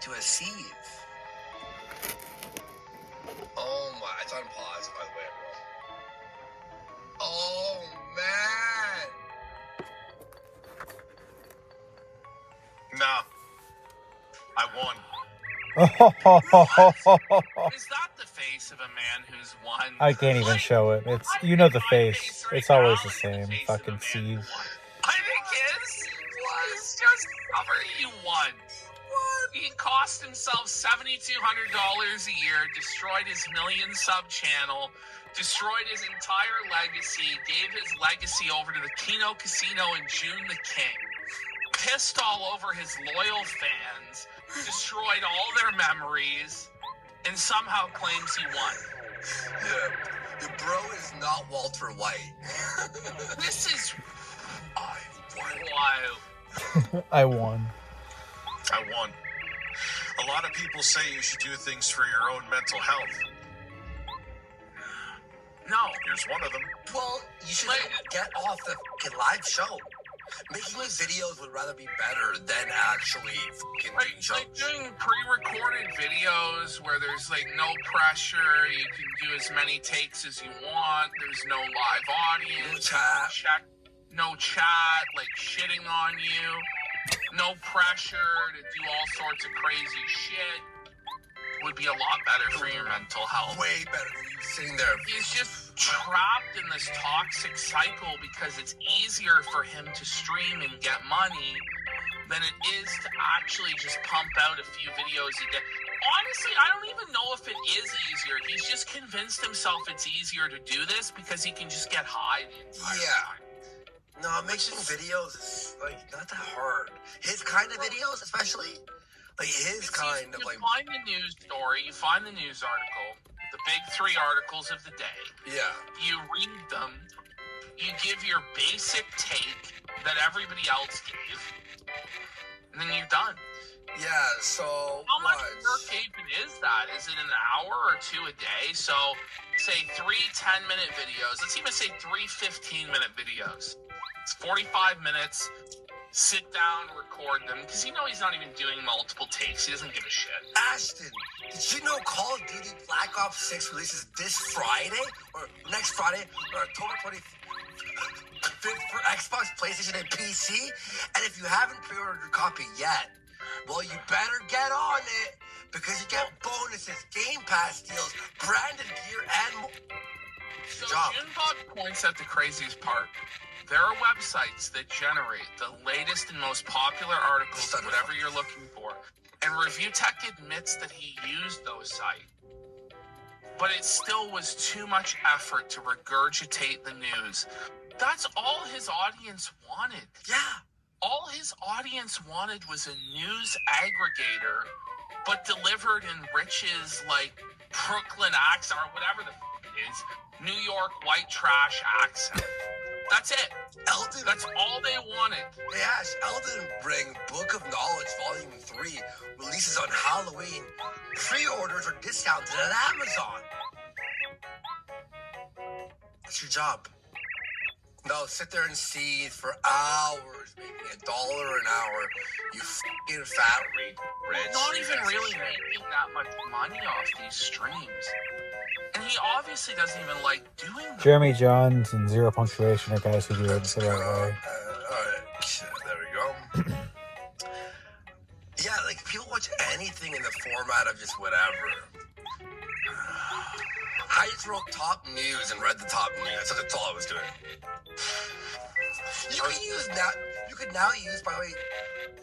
to a sieve. Oh my, it's on pause, by the way, everyone. Oh man! Nah, I won. Is that the face of a man who's won? I can't even show it. It's, you know, the face. It's always the same. Fucking sieve. I think he's just covered. He won. He cost himself $7,200 a year, destroyed his million sub channel, destroyed his entire legacy, gave his legacy over to the Keno Casino and June the King, pissed all over his loyal fans, destroyed all their memories, and somehow claims he won. Yeah, your bro is not Walter White. This is I won. wild. I won. I won. A lot of people say you should do things for your own mental health. No. Here's one of them. Well, you should get off the fucking live show. Making these videos would rather be better than actually fucking doing shows. Like doing pre-recorded videos where there's like no pressure, you can do as many takes as you want, there's no live audience, no chat, like shitting on you, no pressure to do all sorts of crazy shit would be a lot better for your mental health. Way better than you sitting there. He's just trapped in this toxic cycle because it's easier for him to stream and get money than it is to actually just pump out a few videos a day. Honestly, I don't even know if it is easier. He's just convinced himself it's easier to do this because he can just get high the entire time. No, making videos is like not that hard. His kind of videos, especially. Like his kind of like. You find the news story, you find the news article, the big 3 articles of the day. Yeah. You read them, you give your basic take that everybody else gave, and then you're done. Yeah, so how much work even is that? Is it an hour or 2 a day? So say 3 10-minute videos. Let's even say 3 15-minute videos. It's 45 minutes. Sit down, record them, because you know he's not even doing multiple takes. He doesn't give a shit. Ashton, did you know Call of Duty Black Ops 6 releases this Friday? Or next Friday? Or October 25th for Xbox, PlayStation, and PC? And if you haven't pre-ordered your copy yet, well, you better get on it, because you get bonuses, Game Pass deals, branded gear, and more. So Junebug points out the craziest part. There are websites that generate the latest and most popular articles of whatever you're looking for. And Review Tech admits that he used those sites. But it still was too much effort to regurgitate the news. That's all his audience wanted. Yeah. All his audience wanted was a news aggregator, but delivered in Rich's, like, Brooklyn accent, or whatever the f*** it is, New York white trash accent. That's it. That's all they wanted. Hey Ash, Elden Ring Book of Knowledge Volume 3 releases on Halloween. Pre-orders are discounted at Amazon. That's your job. No, sit there and seethe for hours, making $1 an hour. You fucking fat rich. Not even really making that much money off these streams. And he obviously doesn't even like doing them. Jeremy Johns and Zero Punctuation are guys who do it the right way. Alright, there we go. Yeah, like people watch anything in the format of just whatever. I just wrote top news and read the top news. That's all I was doing. You could now use, by the way,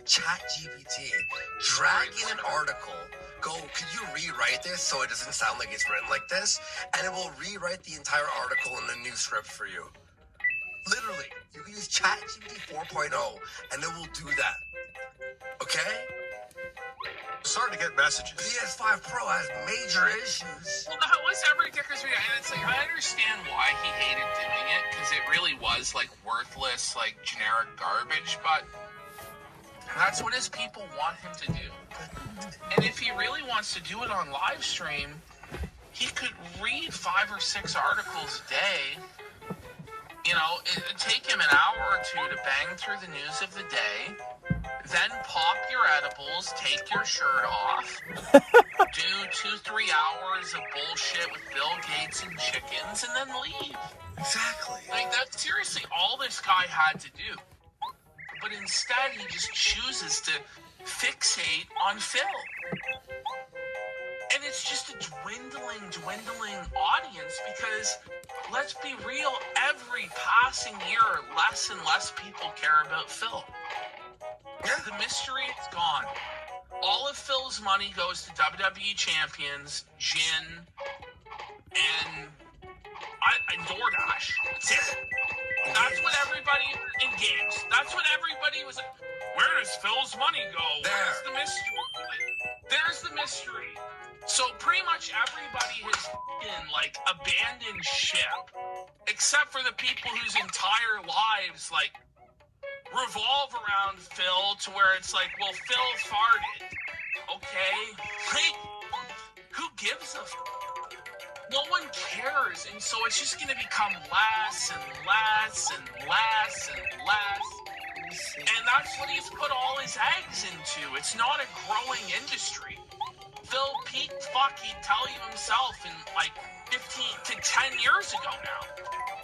ChatGPT. Drag in an article. Go, could you rewrite this so it doesn't sound like it's written like this? And it will rewrite the entire article in a new script for you. Literally, you can use ChatGPT 4.0 and it will do that. Okay? Starting to get messages. PS5 Pro has major issues. Well, that was every Dicker's video, and it's like, I understand why he hated doing it, because it really was, like, worthless, like, generic garbage, but that's what his people want him to do. And if he really wants to do it on live stream, he could read 5 or 6 articles a day. You know, it'd take him an hour or 2 to bang through the news of the day, then pop your edibles, take your shirt off, do 2-3 hours of bullshit with Bill Gates and chickens, and then leave. Exactly. Like, that's seriously all this guy had to do. But instead, he just chooses to fixate on Phil. And it's just a dwindling audience because, let's be real, every passing year, less and less people care about Phil. The mystery is gone. All of Phil's money goes to WWE champions, Jin, and DoorDash. That's it. That's what everybody in games. That's what everybody was. Where does Phil's money go? Where's the mystery? There's the mystery. So pretty much everybody has like abandoned ship, except for the people whose entire lives like revolve around Phil, to where it's like, well, Phil farted. Okay, like, who gives a? No one cares, and so it's just going to become less and less and less and less. And that's what he's put all his eggs into. It's not a growing industry. Phil peaked, he'd tell you himself in like 15 to 10 years ago now.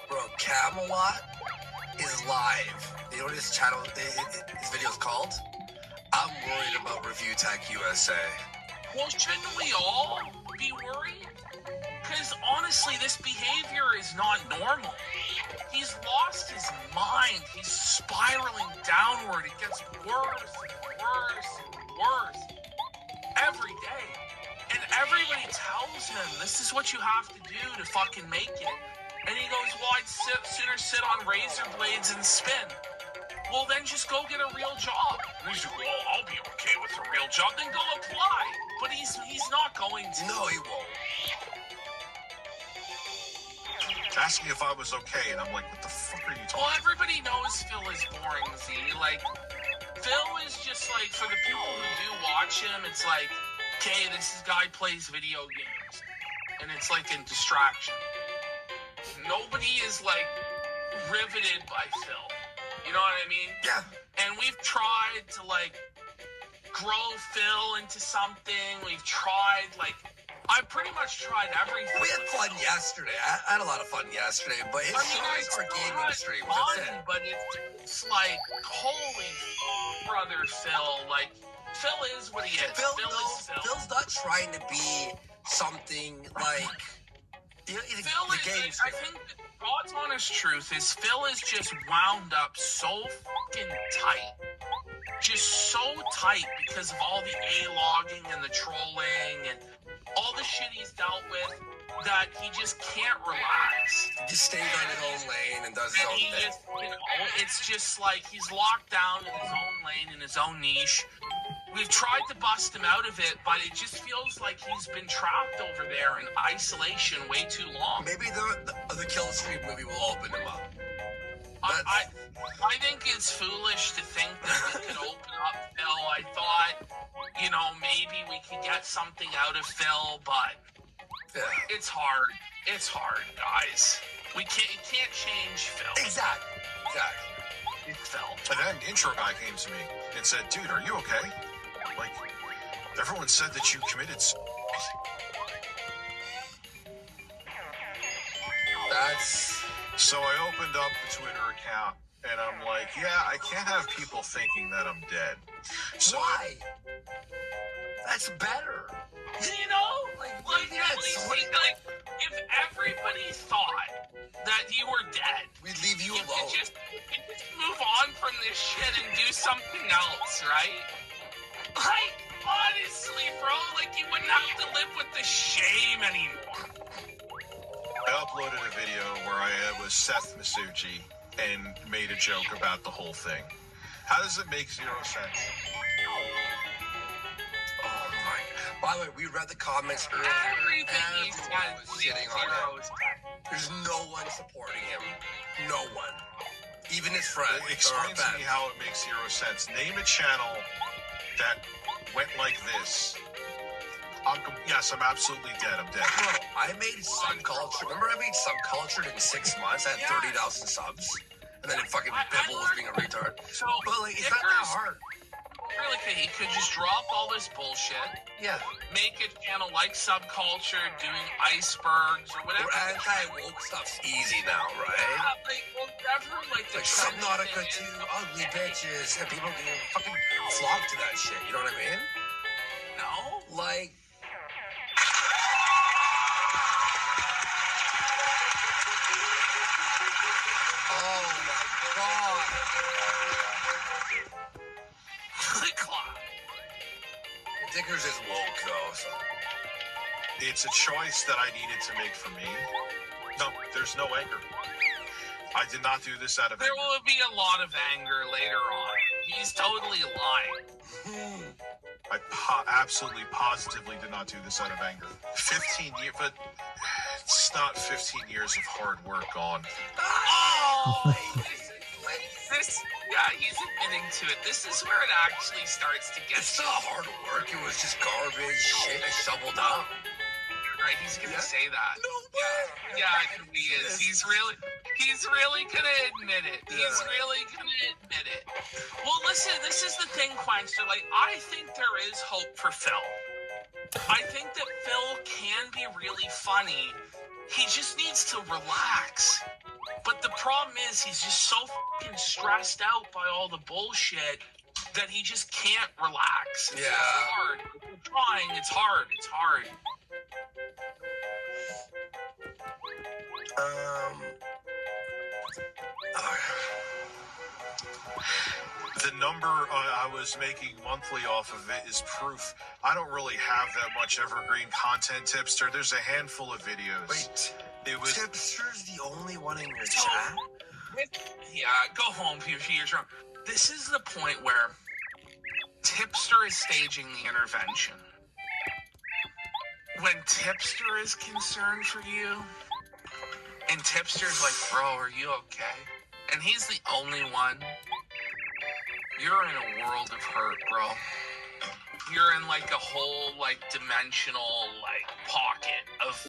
Bro, Camelot is live. You know what his channel, his video's called? I'm worried about Review Tech USA. Well, shouldn't we all be worried? Because honestly, this behavior is not normal. He's lost his mind. He's spiraling downward. It gets worse and worse and worse every day. And everybody tells him, this is what you have to do to fucking make it. And he goes, well, I'd sooner sit on razor blades and spin. Well, then just go get a real job. And he's like, well, I'll be okay with a real job. Then go apply. But he's not going to. No, he won't. Asking if I was okay, and I'm like, what the fuck are you talking Well, everybody knows Phil is boring, Z. Like, Phil is just like, for the people who do watch him, it's like, okay, this guy plays video games. And it's like a distraction. Nobody is like riveted by Phil. You know what I mean? Yeah. And we've tried to like grow Phil into something. We've tried like, I pretty much tried everything. We had fun yesterday. I had a lot of fun yesterday, but his streams are gaming streams. That's it. But it's like, holy brother Phil. Like, Phil is what he is. Phil is Phil. Phil's not trying to be something like Phil is, I think God's honest truth is Phil is just wound up so fucking tight. Just so tight because of all the A-logging and the trolling and all the shit he's dealt with, that he just can't relax. He just stays on his own lane and does his own thing. Just, it's just like he's locked down in his own lane, in his own niche. We've tried to bust him out of it, but it just feels like he's been trapped over there in isolation way too long. Maybe the Kill Street movie will open him up. I think it's foolish to think that we could open up Phil. I thought, maybe we could get something out of Phil, but it's hard. It's hard, guys. You can't change Phil. Exactly. It's Phil. And then an intro guy came to me and said, dude, are you okay? Like, everyone said that you committed So I opened up the Twitter account, and I'm like, yeah, I can't have people thinking that I'm dead. So why? That's better. If everybody thought that you were dead, we'd leave you alone. You just move on from this shit and do something else, right? Like, honestly, bro, you wouldn't have to live with the shame anymore. I uploaded a video where I was Seth Masucci and made a joke about the whole thing. How does it make zero sense? Oh my! By the way, we read the comments earlier. Everything he said was shitting on him. There's no one supporting him. No one. Even his friends. Explain to me how it makes zero sense. Name a channel that went like this. Yes, I'm absolutely dead. I'm dead. Bro, I made Subcultured. Remember I made Subcultured in 6 months? I had 30,000 subs. And then fucking Bibble was being a retard. So but it's not that hard. really could. He could just drop all this bullshit, Yeah. make a channel like Subculture doing icebergs or whatever. Or anti-woke stuff's easy now, right? Yeah, like whatever, like the Like trending Subnautica thing is. 2, ugly bitches, and people can fucking flock to that shit. You know what I mean? No. Like, oh my god. Clap. Dickers is woke though, so. It's a choice that I needed to make for me. No, there's no anger. I did not do this out of There anger. will be a lot of anger later on. He's totally lying. I absolutely, positively did not do this out of anger. 15 years, but it's not 15 years of hard work on. Oh! Yeah, he's admitting to it. This is where it actually starts to get It's not hard work, it was just garbage shit I shoveled up. right. He's gonna say that. No way! Yeah, he is. He's really gonna admit it. He's really gonna admit it. Well, listen, this is the thing, Quangster. Like, I think there is hope for Phil. I think that Phil can be really funny. He just needs to relax. But the problem is he's just so fucking stressed out by all the bullshit that he just can't relax. Yeah. It's hard. We're trying. It's hard. It's hard. The number I was making monthly off of it is proof. I don't really have that much evergreen content, Tipster. There's a handful of videos. Wait, It was Tipster's the only one in your chat? Yeah, go home, you're drunk. This is the point where Tipster is staging the intervention. When Tipster is concerned for you, and Tipster's like, bro, are you okay? And he's the only one. You're in a world of hurt, bro. You're in like a whole like dimensional like pocket of